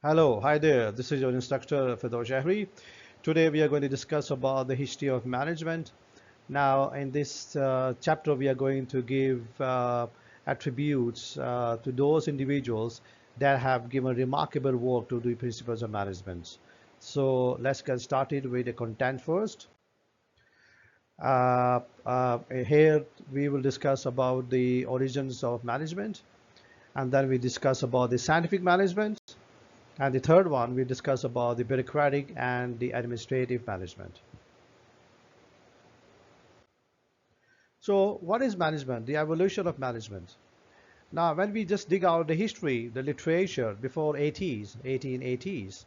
Hello, hi there. This is your instructor Firdaus Jahri. Today we are going to discuss about the history of management. Now, in this chapter, we are going to give attributes to those individuals that have given remarkable work to the principles of management. So let's get started with the content first. Here we will discuss about the origins of management, and then we discuss about the scientific management. And the third one, we discuss about the bureaucratic and the administrative management. So what is management? The evolution of management. Now, when we just dig out the history, the literature before 1880s,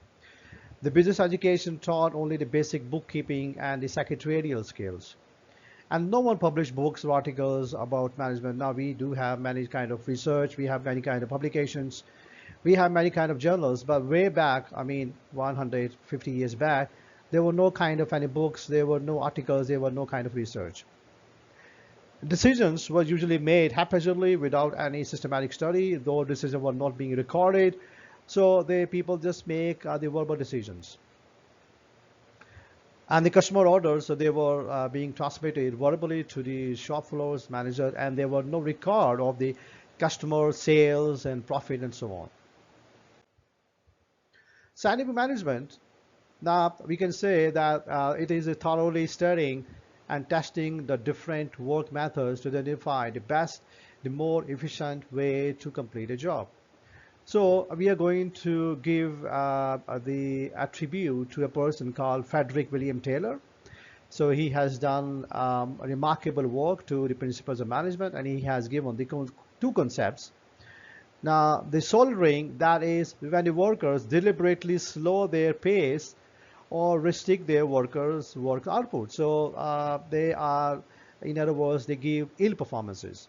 the business education taught only the basic bookkeeping and the secretarial skills. And no one published books or articles about management. Now we do have many kind of research, we have many kind of publications, we have many kind of journals, but way back, I mean 150 years back, there were no kind of any books, there were no articles, there were no kind of research. Decisions were usually made haphazardly without any systematic study, though decisions were not being recorded. So the people just make the verbal decisions. And the customer orders, so they were being transmitted verbally to the shop floors manager, and there were no record of the customer sales and profit and so on. Scientific management, now we can say that it is thoroughly studying and testing the different work methods to identify the best, the more efficient way to complete a job. So we are going to give the attribute to a person called Frederick William Taylor. So he has done remarkable work to the principles of management, and he has given the two concepts. Now, the soldering, that is when the workers deliberately slow their pace or restrict their workers' work output. So they are, in other words, they give ill performances.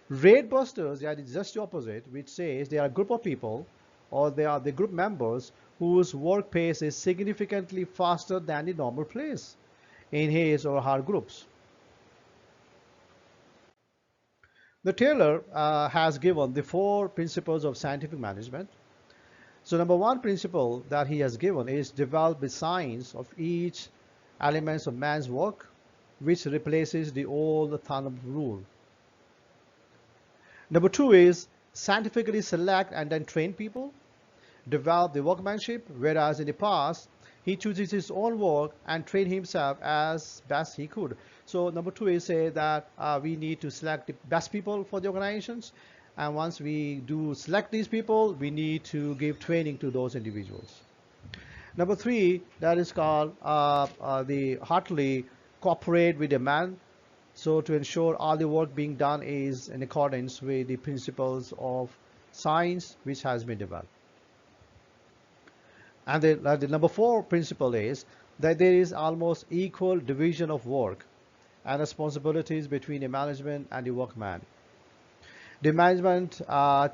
Rate busters, that is just the opposite, which says they are a group of people or they are the group members whose work pace is significantly faster than the normal pace in his or her groups. The Taylor has given the four principles of scientific management. So number one principle that he has given is develop the science of each elements of man's work, which replaces the old thumb rule. Number two is scientifically select and then train people, develop the workmanship, whereas in the past, he chooses his own work and train himself as best he could. So number two is say that we need to select the best people for the organizations. And once we do select these people, we need to give training to those individuals. Number three, that is called the heartily cooperate with the man. So to ensure all the work being done is in accordance with the principles of science which has been developed. And the number four principle is that there is almost equal division of work and responsibilities between the management and the workman. The management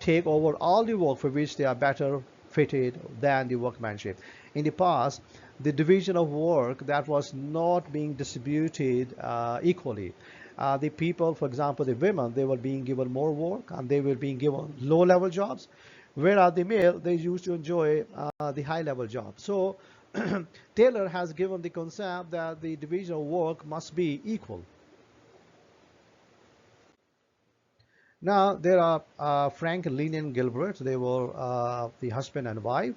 take over all the work for which they are better fitted than the workmanship. In the past, the division of work that was not being distributed equally. The people, for example, the women, they were being given more work and they were being given low-level jobs, whereas the male, they used to enjoy the high-level jobs. So Taylor has given the concept that the division of work must be equal. Now there are Frank and Lillian Gilbert. They were the husband and wife.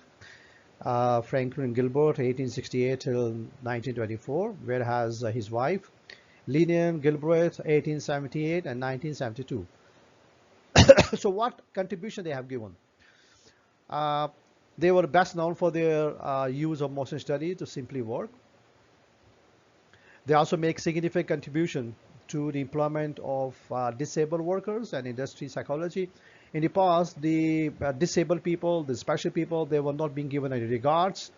Franklin Gilbert, 1868 till 1924, whereas his wife, Lillian Gilbert, 1878 and 1972. So what contribution they have given? Uh, they were best known for their use of motion study to simply work. They also make significant contribution to the employment of disabled workers and industry psychology. In the past, the disabled people, the special people, they were not being given any regards.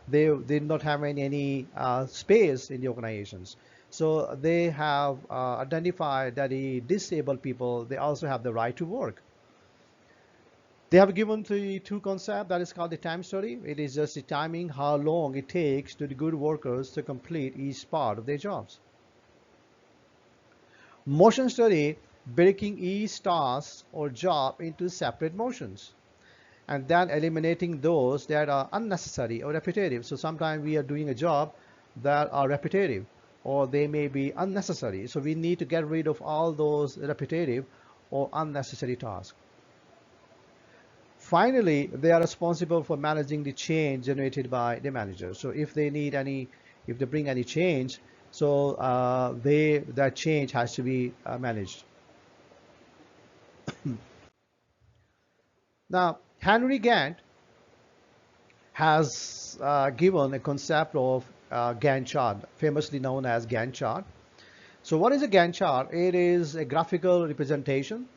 They did not have any space in the organizations. So they have identified that the disabled people, they also have the right to work. They have given the two concepts that is called the time study. It is just the timing, how long it takes to the good workers to complete each part of their jobs. Motion study, breaking each task or job into separate motions. and then eliminating those that are unnecessary or repetitive. So sometimes we are doing a job that are repetitive or they may be unnecessary. So we need to get rid of all those repetitive or unnecessary tasks. Finally, they are responsible for managing the change generated by the manager. So if they bring any change, so that change has to be managed. Now, Henry Gantt has given a concept of Gantt chart, famously known as Gantt chart. So what is a Gantt chart? It is a graphical representation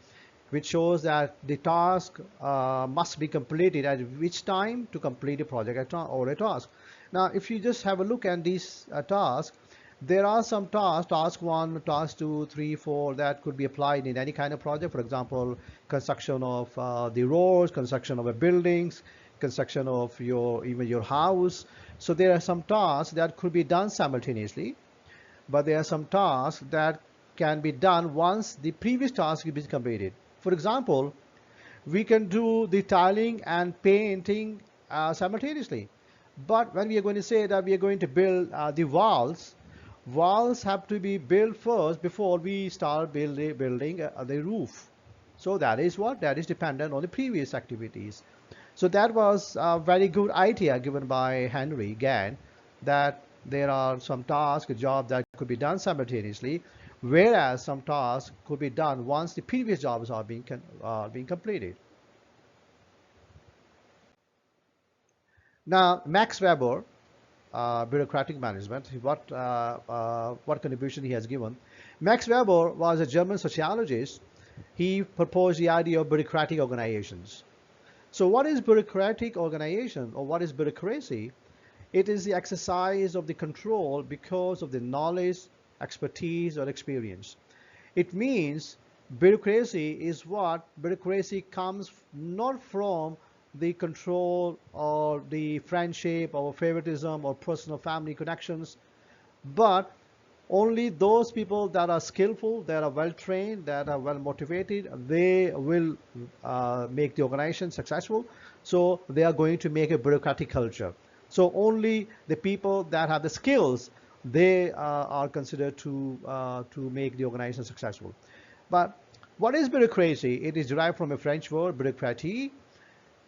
which shows that the task must be completed at which time to complete a project or a task. Now, if you just have a look at these tasks, there are some tasks, task 1, task 2, 3, 4, that could be applied in any kind of project. For example, construction of the roads, construction of a buildings, construction of even your house. So there are some tasks that could be done simultaneously, but there are some tasks that can be done once the previous task is completed. For example, we can do the tiling and painting simultaneously. But when we are going to say that we are going to build the walls have to be built first before we start building the roof. So that is what? That is dependent on the previous activities. So that was a very good idea given by Henry Gantt, that there are some tasks, jobs that could be done simultaneously, whereas some tasks could be done once the previous jobs are being completed. Now, Max Weber, bureaucratic management, what contribution he has given. Max Weber was a German sociologist. He proposed the idea of bureaucratic organizations. So what is bureaucratic organization, or what is bureaucracy? It is the exercise of the control because of the knowledge, expertise, or experience. It means bureaucracy comes not from the control or the friendship or favoritism or personal family connections, but only those people that are skillful, that are well trained, that are well motivated, they will make the organization successful. So they are going to make a bureaucratic culture. So only the people that have the skills, they are considered to make the organization successful. But what is bureaucracy? It is derived from a French word, bureaucratie,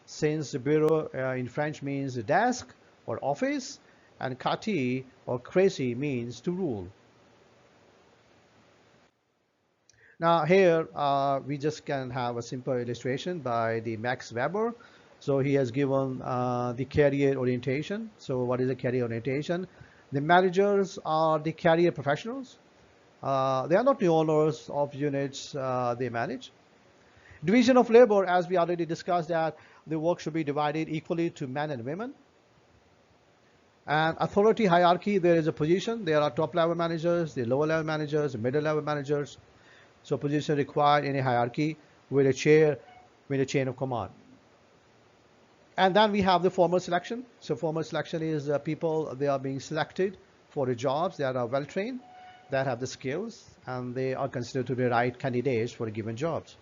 since the bureau in French means desk or office, and kati or crazy means to rule. Now here we just can have a simple illustration by the Max Weber. So he has given the career orientation. So what is the career orientation? The managers are the career professionals. They are not the owners of units they manage. Division of labor, as we already discussed, that the work should be divided equally to men and women. And authority hierarchy, there is a position. There are top level managers, the lower level managers, the middle level managers. So position required in a hierarchy with a chain of command. And then we have the formal selection. So formal selection is people, they are being selected for the jobs that are well trained, that have the skills, and they are considered to be the right candidates for given jobs.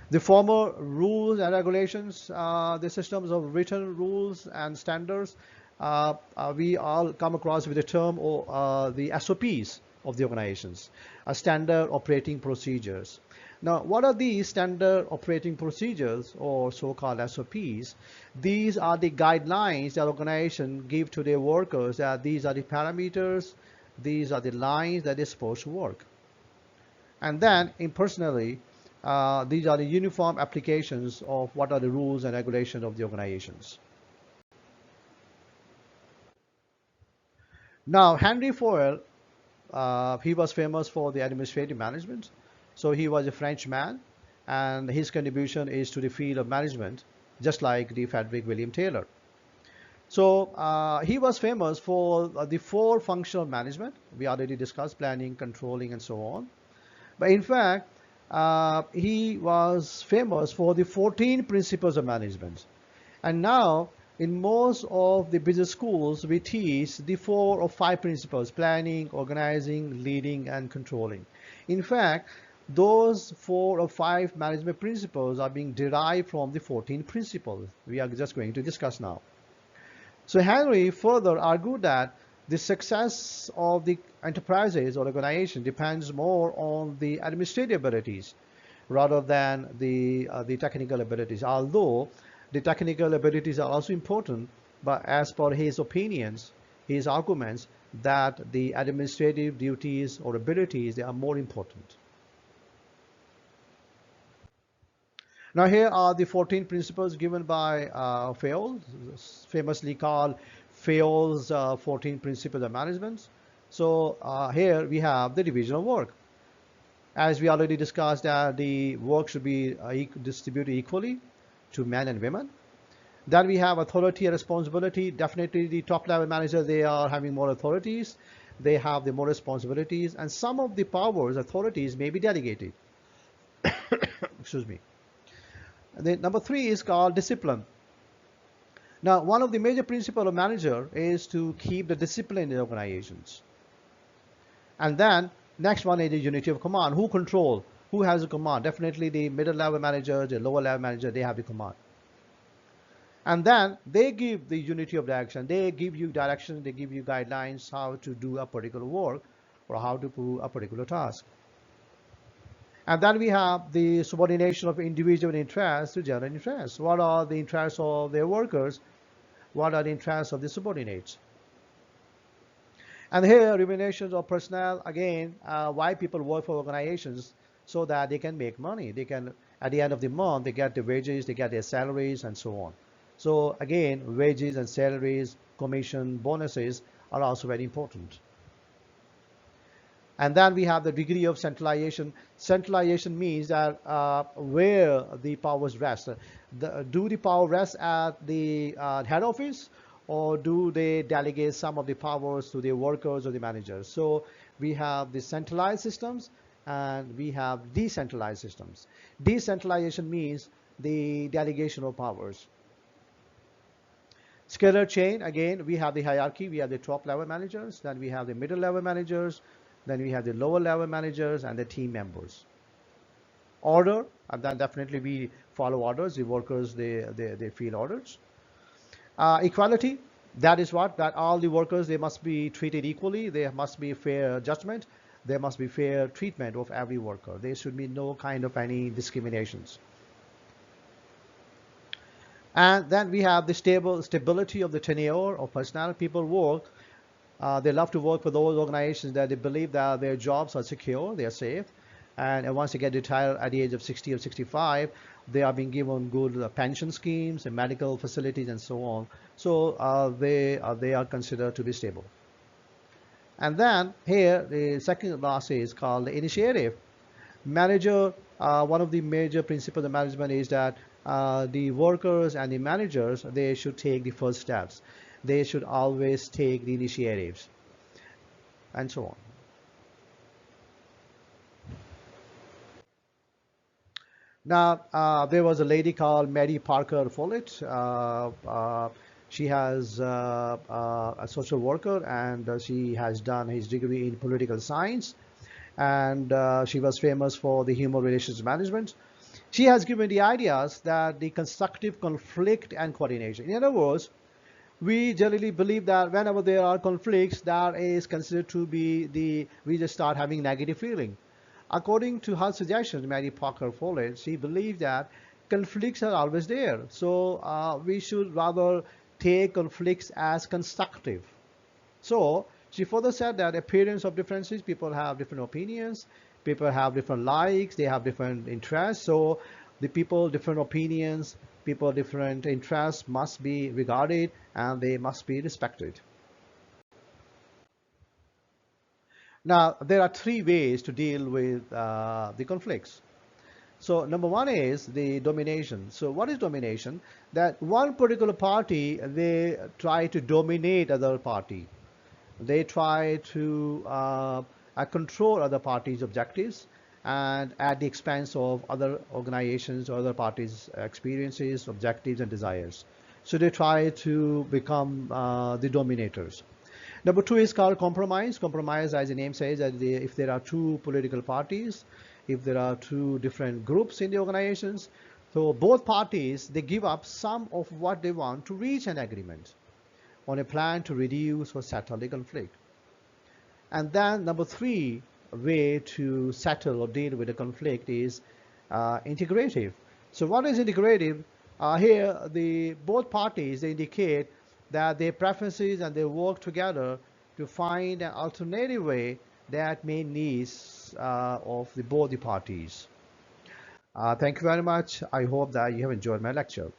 The formal rules and regulations, the systems of written rules and standards, we all come across with the term or the SOPs of the organizations, standard operating procedures. Now, what are these standard operating procedures, or so-called SOPs? These are the guidelines that organizations give to their workers, that these are the parameters, these are the lines that they're supposed to work. And then, impersonally, these are the uniform applications of what are the rules and regulations of the organizations. Now, Henry Fayol, he was famous for the administrative management. So he was a Frenchman, and his contribution is to the field of management, just like the Frederick William Taylor. So he was famous for the 4 functional management. We already discussed planning, controlling, and so on. But in fact, he was famous for the 14 principles of management. And now, in most of the business schools, we teach the 4 or 5 principles: planning, organizing, leading, and controlling. In fact, those 4 or 5 management principles are being derived from the 14 principles we are just going to discuss now. So Henry further argued that the success of the enterprises or organization depends more on the administrative abilities rather than the technical abilities. Although the technical abilities are also important, but as per his opinions, his arguments that the administrative duties or abilities, they are more important. Now here are the 14 principles given by Fayol, famously called Fayol's 14 principles of management. So here we have the division of work. As we already discussed, that the work should be distributed equally to men and women. Then we have authority and responsibility. Definitely the top level manager, they are having more authorities. They have the more responsibilities, and some of the powers, authorities may be delegated. Excuse me. And then number 3 is called discipline. Now, one of the major principles of manager is to keep the discipline in organizations. And then next one is the unity of command. Who control? Who has the command? Definitely the middle level manager, the lower level manager, they have the command. And then they give the unity of direction. They give you direction, they give you guidelines how to do a particular work or how to do a particular task. And then we have the subordination of individual interests to general interests. What are the interests of their workers? What are the interests of the subordinates? And here, remunerations of personnel, again, why people work for organizations, so that they can make money. They can, at the end of the month, they get the wages, they get their salaries, and so on. So again, wages and salaries, commission, bonuses are also very important. And then we have the degree of centralization. Centralization means that where the powers rest. Do the power rest at the head office, or do they delegate some of the powers to the workers or the managers? So we have the centralized systems and we have decentralized systems. Decentralization means the delegation of powers. Scalar chain, again, we have the hierarchy. We have the top level managers, then we have the middle level managers, then we have the lower level managers and the team members. Order, and then definitely we follow orders. The workers, they feel orders. Equality, that is what? That all the workers, they must be treated equally. There must be fair judgment. There must be fair treatment of every worker. There should be no kind of any discriminations. And then we have the stability of the tenure of personnel. People work. They love to work for those organizations that they believe that their jobs are secure, they are safe, and once they get retired at the age of 60 or 65, they are being given good pension schemes and medical facilities and so on. So they are considered to be stable. And then here the second last is called the initiative. Manager, one of the major principles of management is that the workers and the managers, they should take the first steps. They should always take the initiatives, and so on. Now, there was a lady called Mary Parker Follett. She has a social worker, and she has done his degree in political science, and she was famous for the human relations management. She has given the ideas that the constructive conflict and coordination. In other words, we generally believe that whenever there are conflicts, that is considered to be we just start having negative feeling. According to her suggestions, Mary Parker Follett, she believed that conflicts are always there. So we should rather take conflicts as constructive. So she further said that appearance of differences, people have different opinions, people have different likes, they have different interests. So the people, different opinions, people, different interests must be regarded and they must be respected. Now, there are 3 ways to deal with the conflicts. So number 1 is the domination. So what is domination? That one particular party, they try to dominate other party. They try to control other parties' objectives, and at the expense of other organizations or other parties' experiences, objectives, and desires. So they try to become the dominators. Number 2 is called compromise. Compromise, as the name says, that if there are 2 political parties, if there are two different groups in the organizations. So both parties, they give up some of what they want to reach an agreement on a plan to reduce or settle the conflict. And then number three way to settle or deal with a conflict is integrative. So what is integrative? Here, the both parties, they indicate that their preferences and they work together to find an alternative way that meet needs of both the parties. Thank you very much. I hope that you have enjoyed my lecture.